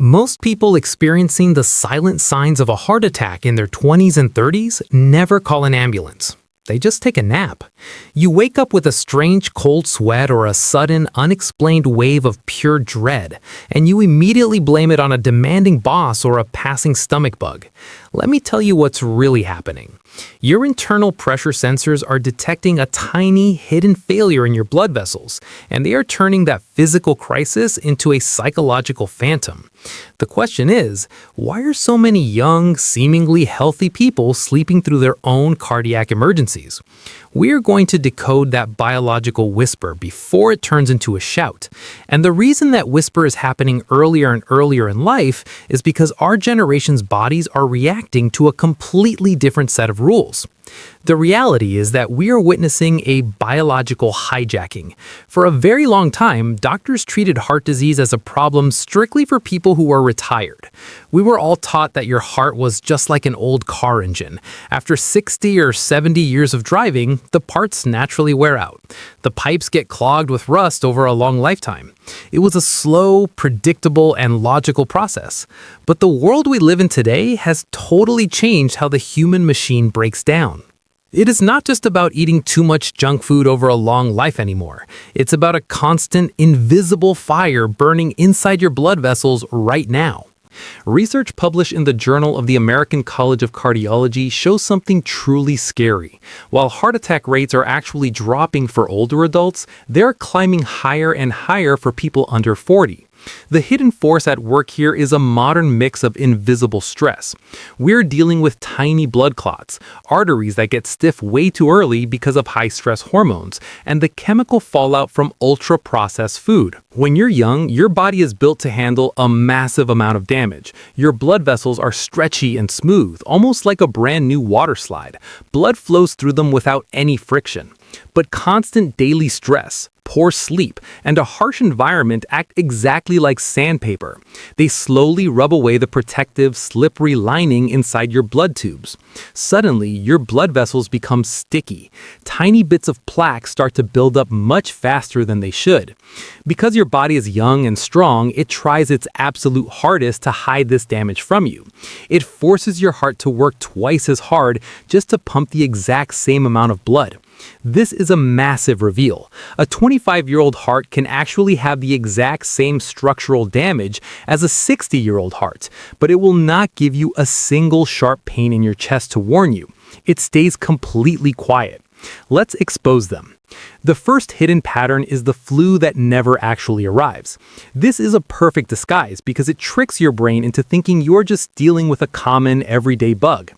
Most people experiencing the silent signs of a heart attack in their 20s and 30s never call an ambulance. They just take a nap. You wake up with a strange cold sweat or a sudden, unexplained wave of pure dread, and you immediately blame it on a demanding boss or a passing stomach bug. Let me tell you what's really happening. Your internal pressure sensors are detecting a tiny, hidden failure in your blood vessels, and they are turning that physical crisis into a psychological phantom. The question is, why are so many young, seemingly healthy people sleeping through their own cardiac emergencies? We're going to decode that biological whisper before it turns into a shout. And the reason that whisper is happening earlier and earlier in life is because our generation's bodies are reacting to a completely different set of rules. The reality is that we are witnessing a biological hijacking. For a very long time, doctors treated heart disease as a problem strictly for people who are retired. We were all taught that your heart was just like an old car engine. After 60 or 70 years of driving, the parts naturally wear out. The pipes get clogged with rust over a long lifetime. It was a slow, predictable, and logical process. But the world we live in today has totally changed how the human machine breaks down. It is not just about eating too much junk food over a long life anymore. It's about a constant, invisible fire burning inside your blood vessels right now. Research published in the Journal of the American College of Cardiology shows something truly scary. While heart attack rates are actually dropping for older adults, they're climbing higher and higher for people under 40. The hidden force at work here is a modern mix of invisible stress. We're dealing with tiny blood clots, arteries that get stiff way too early because of high-stress hormones, and the chemical fallout from ultra-processed food. When you're young, your body is built to handle a massive amount of damage. Your blood vessels are stretchy and smooth, almost like a brand new water slide. Blood flows through them without any friction. But constant daily stress, poor sleep, and a harsh environment act exactly like sandpaper. They slowly rub away the protective, slippery lining inside your blood tubes. Suddenly, your blood vessels become sticky. Tiny bits of plaque start to build up much faster than they should. Because your body is young and strong, it tries its absolute hardest to hide this damage from you. It forces your heart to work twice as hard just to pump the exact same amount of blood. This is a massive reveal. A 25-year-old heart can actually have the exact same structural damage as a 60-year-old heart, but it will not give you a single sharp pain in your chest to warn you. It stays completely quiet. Let's expose them. The first hidden pattern is the flu that never actually arrives. This is a perfect disguise because it tricks your brain into thinking you're just dealing with a common, everyday bug.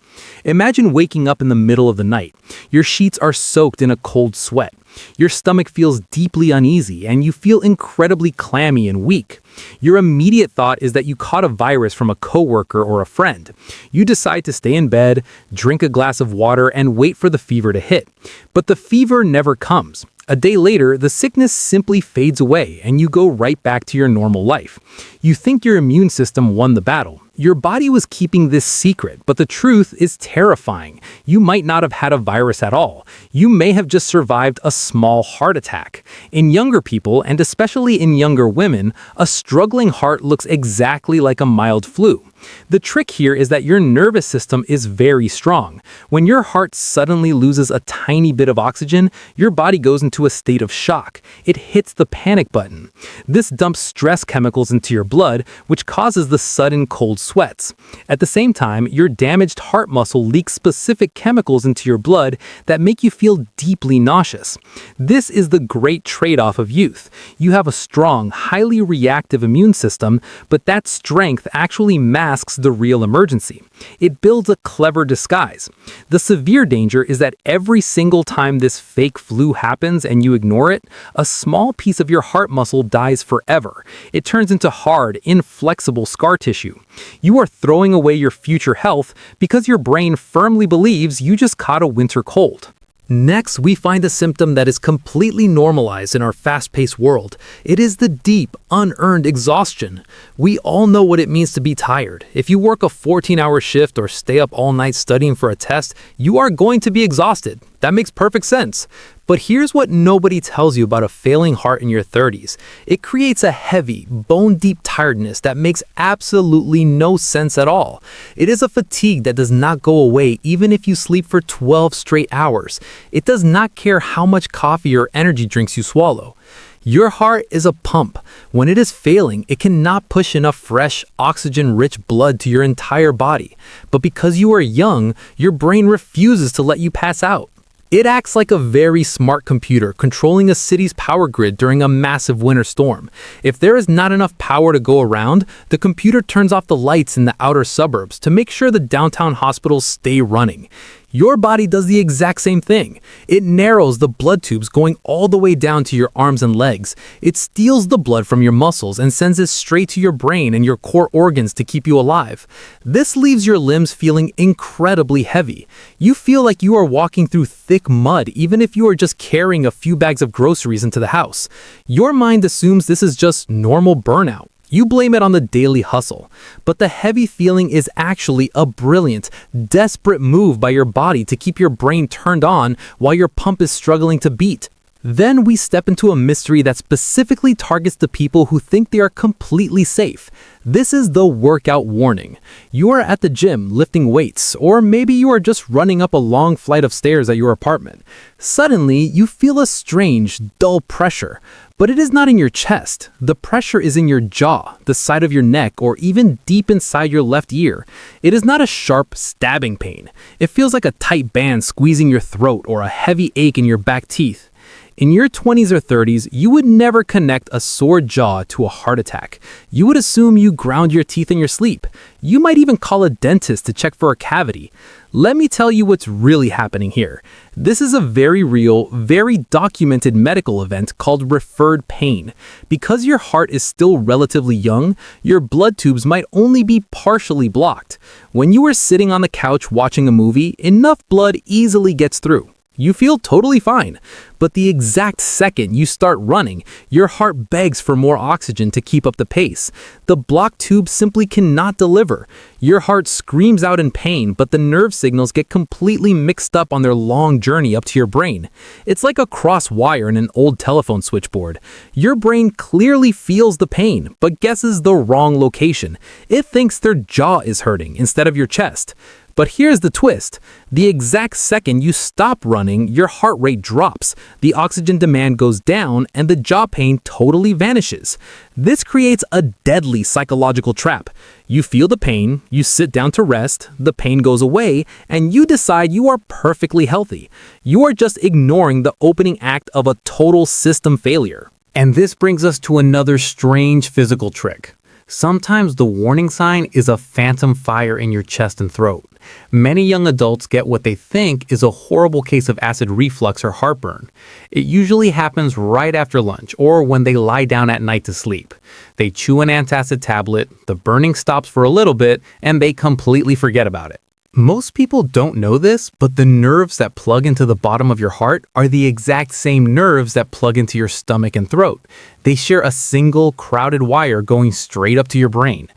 Imagine waking up in the middle of the night. Your sheets are soaked in a cold sweat. Your stomach feels deeply uneasy, and you feel incredibly clammy and weak. Your immediate thought is that you caught a virus from a coworker or a friend. You decide to stay in bed, drink a glass of water, and wait for the fever to hit. But the fever never comes. A day later, the sickness simply fades away, and you go right back to your normal life. You think your immune system won the battle. Your body was keeping this secret, but the truth is terrifying. You might not have had a virus at all. You may have just survived a small heart attack. In younger people, and especially in younger women, a struggling heart looks exactly like a mild flu. The trick here is that your nervous system is very strong. When your heart suddenly loses a tiny bit of oxygen, your body goes into a state of shock. It hits the panic button. This dumps stress chemicals into your blood, which causes the sudden cold sweats. At the same time, your damaged heart muscle leaks specific chemicals into your blood that make you feel deeply nauseous. This is the great trade-off of youth. You have a strong, highly reactive immune system, but that strength actually masks the real emergency. It builds a clever disguise. The severe danger is that every single time this fake flu happens and you ignore it, a small piece of your heart muscle dies forever. It turns into hard, inflexible scar tissue. You are throwing away your future health because your brain firmly believes you just caught a winter cold. Next, we find a symptom that is completely normalized in our fast-paced world. It is the deep, unearned exhaustion. We all know what it means to be tired. If you work a 14-hour shift or stay up all night studying for a test, you are going to be exhausted. that makes perfect sense. But here's what nobody tells you about a failing heart in your 30s. It creates a heavy, bone-deep tiredness that makes absolutely no sense at all. It is a fatigue that does not go away even if you sleep for 12 straight hours. It does not care how much coffee or energy drinks you swallow. Your heart is a pump. When it is failing, it cannot push enough fresh, oxygen-rich blood to your entire body. But because you are young, your brain refuses to let you pass out. It acts like a very smart computer controlling a city's power grid during a massive winter storm. If there is not enough power to go around, the computer turns off the lights in the outer suburbs to make sure the downtown hospitals stay running. Your body does the exact same thing. It narrows the blood tubes going all the way down to your arms and legs. It steals the blood from your muscles and sends it straight to your brain and your core organs to keep you alive. This leaves your limbs feeling incredibly heavy. You feel like you are walking through thick mud even if you are just carrying a few bags of groceries into the house. Your mind assumes this is just normal burnout. You blame it on the daily hustle, but the heavy feeling is actually a brilliant, desperate move by your body to keep your brain turned on while your pump is struggling to beat. Then we step into a mystery that specifically targets the people who think they are completely safe. This is the workout warning. You are at the gym lifting weights, or maybe you are just running up a long flight of stairs at your apartment. Suddenly, you feel a strange, dull pressure. But it is not in your chest. The pressure is in your jaw, the side of your neck, or even deep inside your left ear. It is not a sharp, stabbing pain. It feels like a tight band squeezing your throat or a heavy ache in your back teeth. In your 20s or 30s, you would never connect a sore jaw to a heart attack. You would assume you ground your teeth in your sleep. You might even call a dentist to check for a cavity. Let me tell you what's really happening here. This is a very real, very documented medical event called referred pain. Because your heart is still relatively young, your blood tubes might only be partially blocked. When you are sitting on the couch watching a movie, enough blood easily gets through. You feel totally fine, but the exact second you start running, your heart begs for more oxygen to keep up the pace. The blocked tube simply cannot deliver. Your heart screams out in pain, but the nerve signals get completely mixed up on their long journey up to your brain. It's like a cross wire in an old telephone switchboard. Your brain clearly feels the pain, but guesses the wrong location. It thinks their jaw is hurting instead of your chest. But here's the twist. The exact second you stop running, your heart rate drops, the oxygen demand goes down, and the jaw pain totally vanishes. This creates a deadly psychological trap. You feel the pain, you sit down to rest, the pain goes away, and you decide you are perfectly healthy. You are just ignoring the opening act of a total system failure. And this brings us to another strange physical trick. Sometimes the warning sign is a phantom fire in your chest and throat. Many young adults get what they think is a horrible case of acid reflux or heartburn. It usually happens right after lunch or when they lie down at night to sleep. They chew an antacid tablet, the burning stops for a little bit, and they completely forget about it. Most people don't know this, but the nerves that plug into the bottom of your heart are the exact same nerves that plug into your stomach and throat. They share a single crowded wire going straight up to your brain.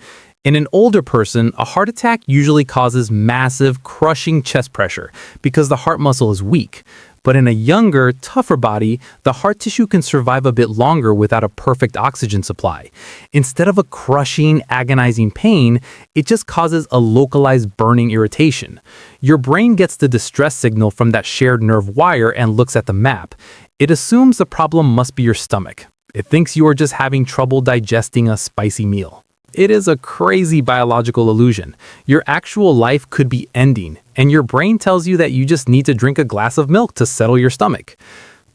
In an older person, a heart attack usually causes massive, crushing chest pressure because the heart muscle is weak. But in a younger, tougher body, the heart tissue can survive a bit longer without a perfect oxygen supply. Instead of a crushing, agonizing pain, it just causes a localized burning irritation. Your brain gets the distress signal from that shared nerve wire and looks at the map. It assumes the problem must be your stomach. It thinks you are just having trouble digesting a spicy meal. It is a crazy biological illusion. Your actual life could be ending, and your brain tells you that you just need to drink a glass of milk to settle your stomach.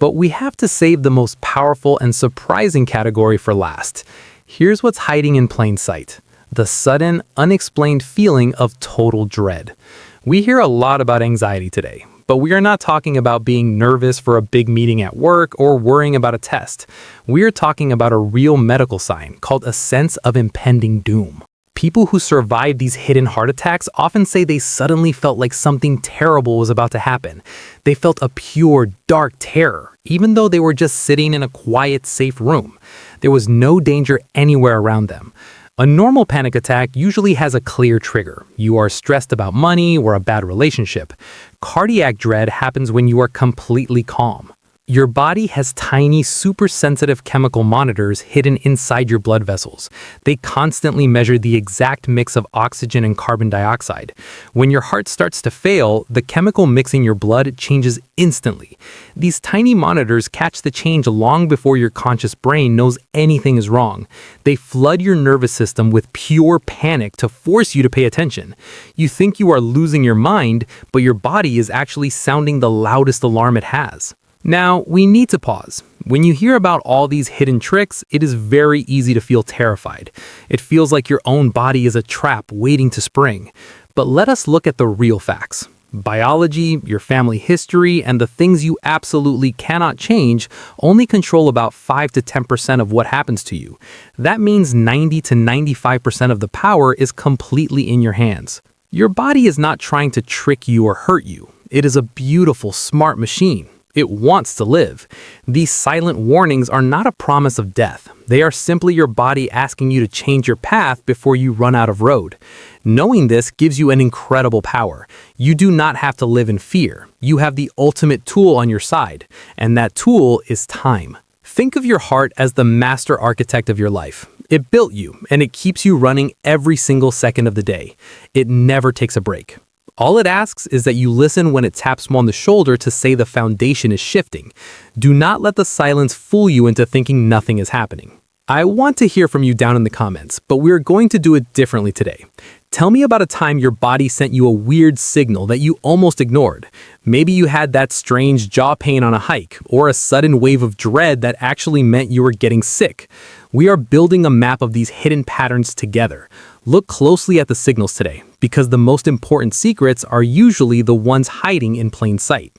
But we have to save the most powerful and surprising category for last. Here's what's hiding in plain sight: the sudden, unexplained feeling of total dread. We hear a lot about anxiety today, but we are not talking about being nervous for a big meeting at work or worrying about a test. We are talking about a real medical sign called a sense of impending doom. People who survive these hidden heart attacks often say they suddenly felt like something terrible was about to happen. They felt a pure, dark terror, even though they were just sitting in a quiet, safe room. There was no danger anywhere around them. A normal panic attack usually has a clear trigger. You are stressed about money or a bad relationship. Cardiac dread happens when you are completely calm. Your body has tiny, super sensitive chemical monitors hidden inside your blood vessels. They constantly measure the exact mix of oxygen and carbon dioxide. When your heart starts to fail, the chemical mix in your blood changes instantly. These tiny monitors catch the change long before your conscious brain knows anything is wrong. They flood your nervous system with pure panic to force you to pay attention. You think you are losing your mind, but your body is actually sounding the loudest alarm it has. Now, we need to pause. When you hear about all these hidden tricks, it is very easy to feel terrified. It feels like your own body is a trap waiting to spring. But let us look at the real facts. Biology, your family history, and the things you absolutely cannot change only control about 5 to 10% of what happens to you. That means 90 to 95% of the power is completely in your hands. Your body is not trying to trick you or hurt you. It is a beautiful, smart machine. It wants to live. These silent warnings are not a promise of death. They are simply your body asking you to change your path before you run out of road. Knowing this gives you an incredible power. You do not have to live in fear. You have the ultimate tool on your side, and that tool is time. Think of your heart as the master architect of your life. It built you, and it keeps you running every single second of the day. It never takes a break. All it asks is that you listen when it taps you on the shoulder to say the foundation is shifting. Do not let the silence fool you into thinking nothing is happening. I want to hear from you down in the comments, but we're going to do it differently today. Tell me about a time your body sent you a weird signal that you almost ignored. Maybe you had that strange jaw pain on a hike, or a sudden wave of dread that actually meant you were getting sick. We are building a map of these hidden patterns together. Look closely at the signals today, because the most important secrets are usually the ones hiding in plain sight.